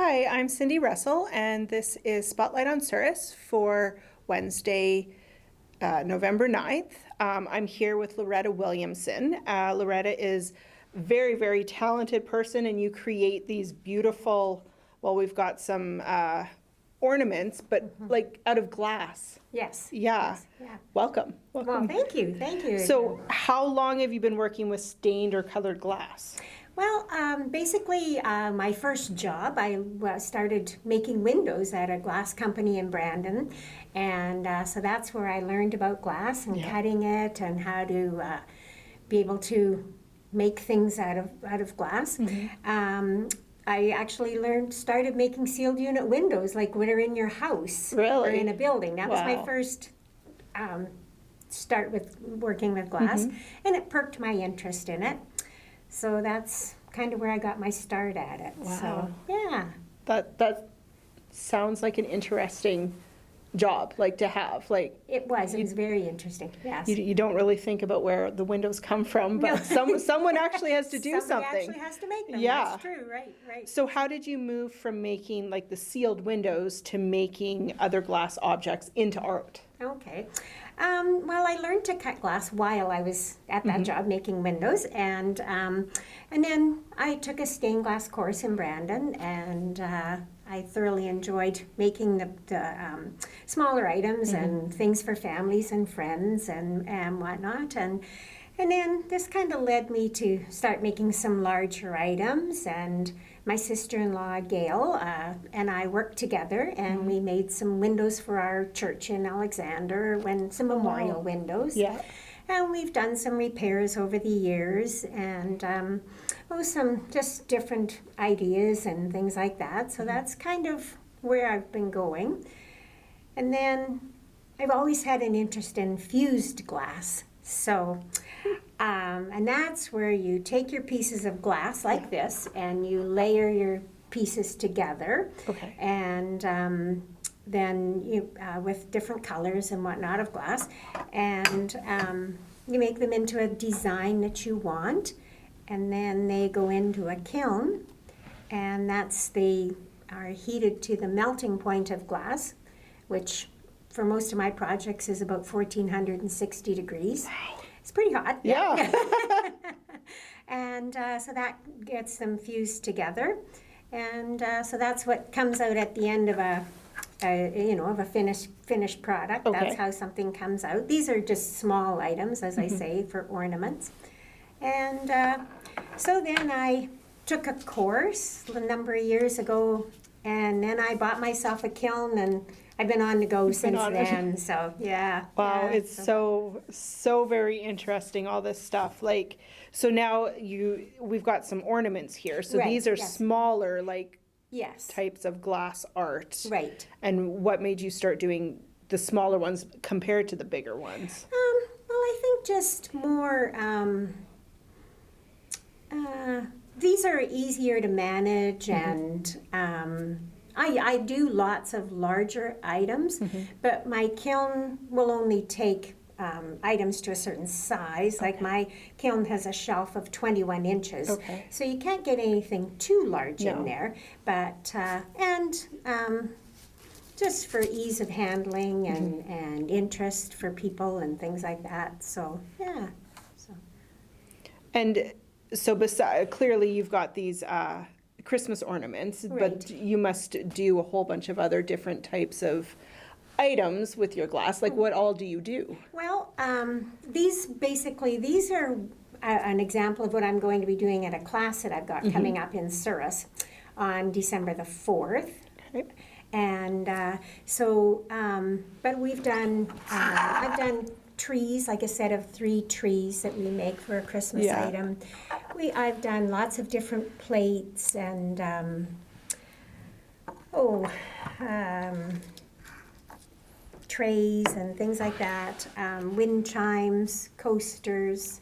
Hi, I'm Cindy Russell, and this is Spotlight on Souris for Wednesday, November 9th. I'm here with Loretta Williamson. Loretta is a very, very talented person, and you create these beautiful, well, we've got some ornaments, but like out of glass. Yes. Yeah. Yes, yeah. Welcome. Well, thank you. Thank you. So, how long have you been working with stained or colored glass? Well, basically, my first job, I started making windows at a glass company in Brandon. And so that's where I learned about glass and cutting it and how to be able to make things out of glass. I actually started making sealed unit windows like when they're in your house or in a building. That was my first start with working with glass, and it perked my interest in it. So that's kind of where I got my start at it. Wow. So, yeah. That sounds like an interesting job, like to have. Like It was very interesting, yes. you don't really think about where the windows come from, but someone actually has to do Somebody something. actually has to make them. Yeah. That's true, right. So how did you move from making like the sealed windows to making other glass objects into art? Okay. Well, I learned to cut glass while I was at that job making windows, and then I took a stained glass course in Brandon, and I thoroughly enjoyed making the smaller items and things for families and friends and whatnot, and then this kind of led me to start making some larger items, and my sister-in-law, Gail, and I worked together, and we made some windows for our church in Alexander, some memorial windows. Yeah. And we've done some repairs over the years, and some just different ideas and things like that. So that's kind of where I've been going. And then I've always had an interest in fused glass. So, and that's where you take your pieces of glass like this and you layer your pieces together. Okay. And then you, with different colors and whatnot of glass, and you make them into a design that you want, and then they go into a kiln, and they are heated to the melting point of glass, which for most of my projects is about 1460 degrees. Wow. It's pretty hot. Yeah. And so that gets them fused together, and so that's what comes out at the end of a finished product. Okay. That's how something comes out. These are just small items, as I say, for ornaments. And so then I took a course a number of years ago, and then I bought myself a kiln, and I've been on the go since then. So yeah. Wow, yeah, it's so very interesting, all this stuff. Like, so now we've got some ornaments here. So Right, these are yes. smaller, like Yes. types of glass art. Right. And what made you start doing the smaller ones compared to the bigger ones? Well, I think just more. These are easier to manage, and I do lots of larger items, but my kiln will only take items to a certain size. Like my kiln has a shelf of 21 inches, so you can't get anything too large in there. But just for ease of handling and interest for people and things like that. So yeah. So. And so clearly you've got these Christmas ornaments, but you must do a whole bunch of other different types of items with your glass. Like what all do you do? Well, these are an example of what I'm going to be doing at a class that I've got coming up in Souris on December the 4th. Okay. And but we've done, I've done trees, like a set of 3 trees that we make for a Christmas item. I've done lots of different plates and trays and things like that. Wind chimes, coasters,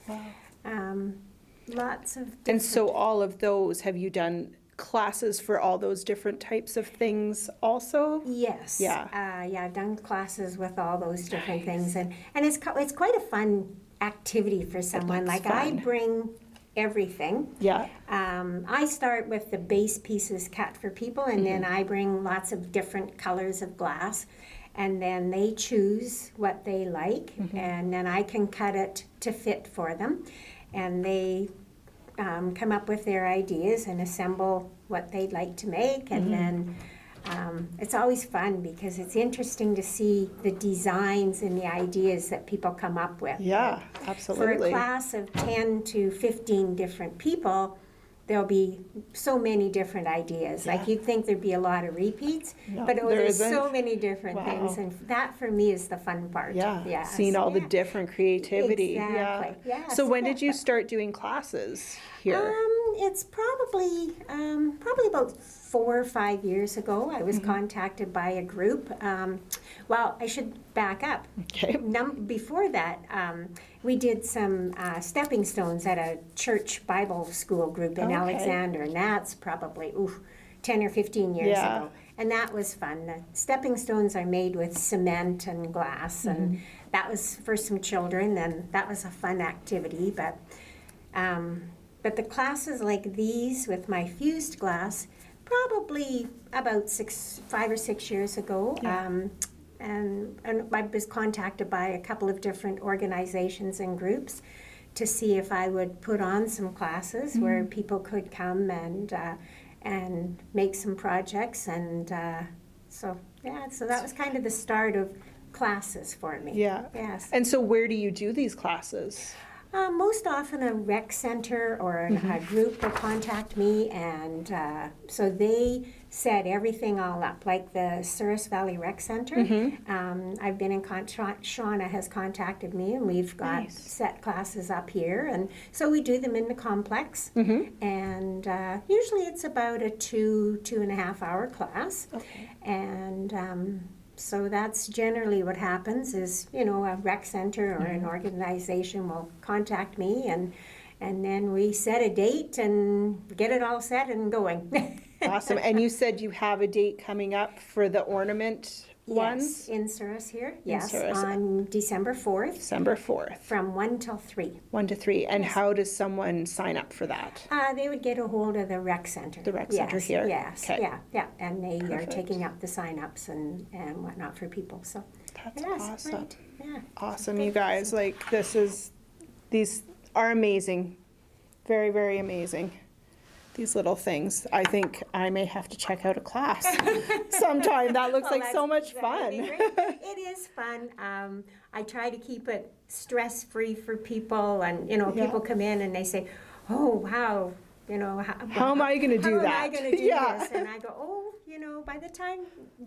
lots of different. And so all of those, have you done classes for all those different types of things also? Yes. Yeah. I've done classes with all those different things, and it's quite a fun activity for someone. Like fun. I bring everything. Yeah. I start with the base pieces cut for people, and then I bring lots of different colors of glass, and then they choose what they like, and then I can cut it to fit for them, and they come up with their ideas and assemble what they'd like to make, and then it's always fun because it's interesting to see the designs and the ideas that people come up with. Yeah, For absolutely. a class of 10 to 15 different people, there'll be so many different ideas. Like, you'd think there'd be a lot of repeats, No, but there there's isn't. so many different Wow. things, and that for me is the fun part. Yeah, Yes. seeing all the Yeah. different creativity. Exactly. Yeah. Yes. So when did you start doing classes here? It's probably about 4 or 5 years ago. I was contacted by a group. Well, I should back up. Okay. Before that, we did some stepping stones at a church Bible school group in Okay. Alexander, and that's probably 10 or 15 years Yeah. ago. And that was fun. The stepping stones are made with cement and glass, and that was for some children, and that was a fun activity. But the classes like these with my fused glass, probably about 5 or 6 years ago. And I was contacted by a couple of different organizations and groups to see if I would put on some classes where people could come and make some projects, and so that was kind of the start of classes for me. Yeah. Yes. And so where do you do these classes? Most often a rec center or a group will contact me, and so they set everything all up, like the Souris Valley Rec Center. I've been in contact, Shauna has contacted me, and we've got Nice. set classes up here, and so we do them in the complex, and usually it's about a 2.5 hour class. Okay. And so that's generally what happens is, a rec center or an organization will contact me, and then we set a date and get it all set and going. Awesome. And you said you have a date coming up for the ornament ones? Yes, in Souris here. Yes, Souris. on December 4th December 4th, from 1 till 3. 1 to 3. And how does someone sign up for that? They would get a hold of the rec center. The rec center here? Yes, Okay. yeah, and they Perfect. are taking up the sign-ups and whatnot for people, so. That's Yes, awesome. right, yeah. Awesome, you guys. Like, these are amazing. Very, very amazing. These little things. I think I may have to check out a class sometime. That looks like so much That fun. would be great. It is fun. I try to keep it stress-free for people, and people come in and they say, "Oh, wow, How am I going to do how that?" am I going to do Yeah. this?" And I go, "Oh, by the time,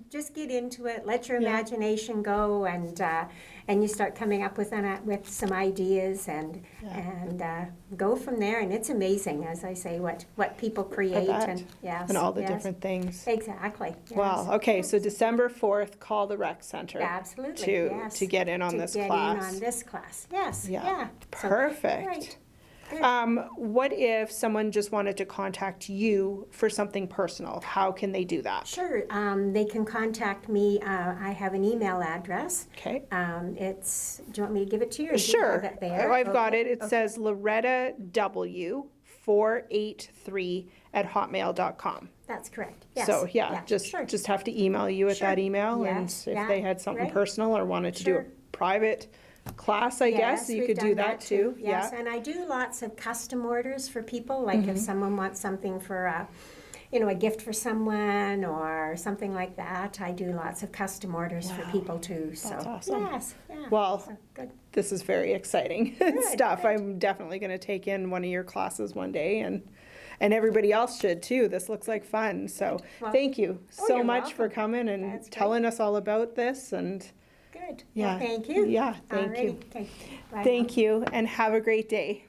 just get into it. Let your imagination go, and you start coming up with some ideas, and go from there. And it's amazing, as I say, what people create, bet. and yes, And all the yes. different things. Exactly. Yes. Wow. Okay, so December 4th, call the rec center. Absolutely. To yes. to get in on this class. To get in on this class. Yes. Yeah. Yeah. So, Perfect. right. Good. What if someone just wanted to contact you for something personal? How can they do that? Sure. They can contact me. I have an email address. Okay. It's. Do you want me to give it to you? Or do you Sure. have it there? I've got Okay. it. It says Loretta W 483@hotmail.com. That's correct. Yes. So yeah, sure. just have to email you at Sure. that email, Yes, and if yeah, they had something right. personal or wanted to do Sure. a private class, I guess you we've could do done that too. Yes, Yeah. and I do lots of custom orders for people. Like if someone wants something for a gift for someone or something like that, I do lots of custom orders for people too. So That's awesome. yes, yeah. Well, So, good. This is very exciting stuff. I'm definitely going to take in one of your classes one day, and everybody else should too. This looks like fun. So Well, thank you so you're much for welcome. coming and That's great. telling us all about this. And Good. Yeah. Well, thank you. Yeah, thank you. Alrighty. Okay. Bye now. thank you, and have a great day.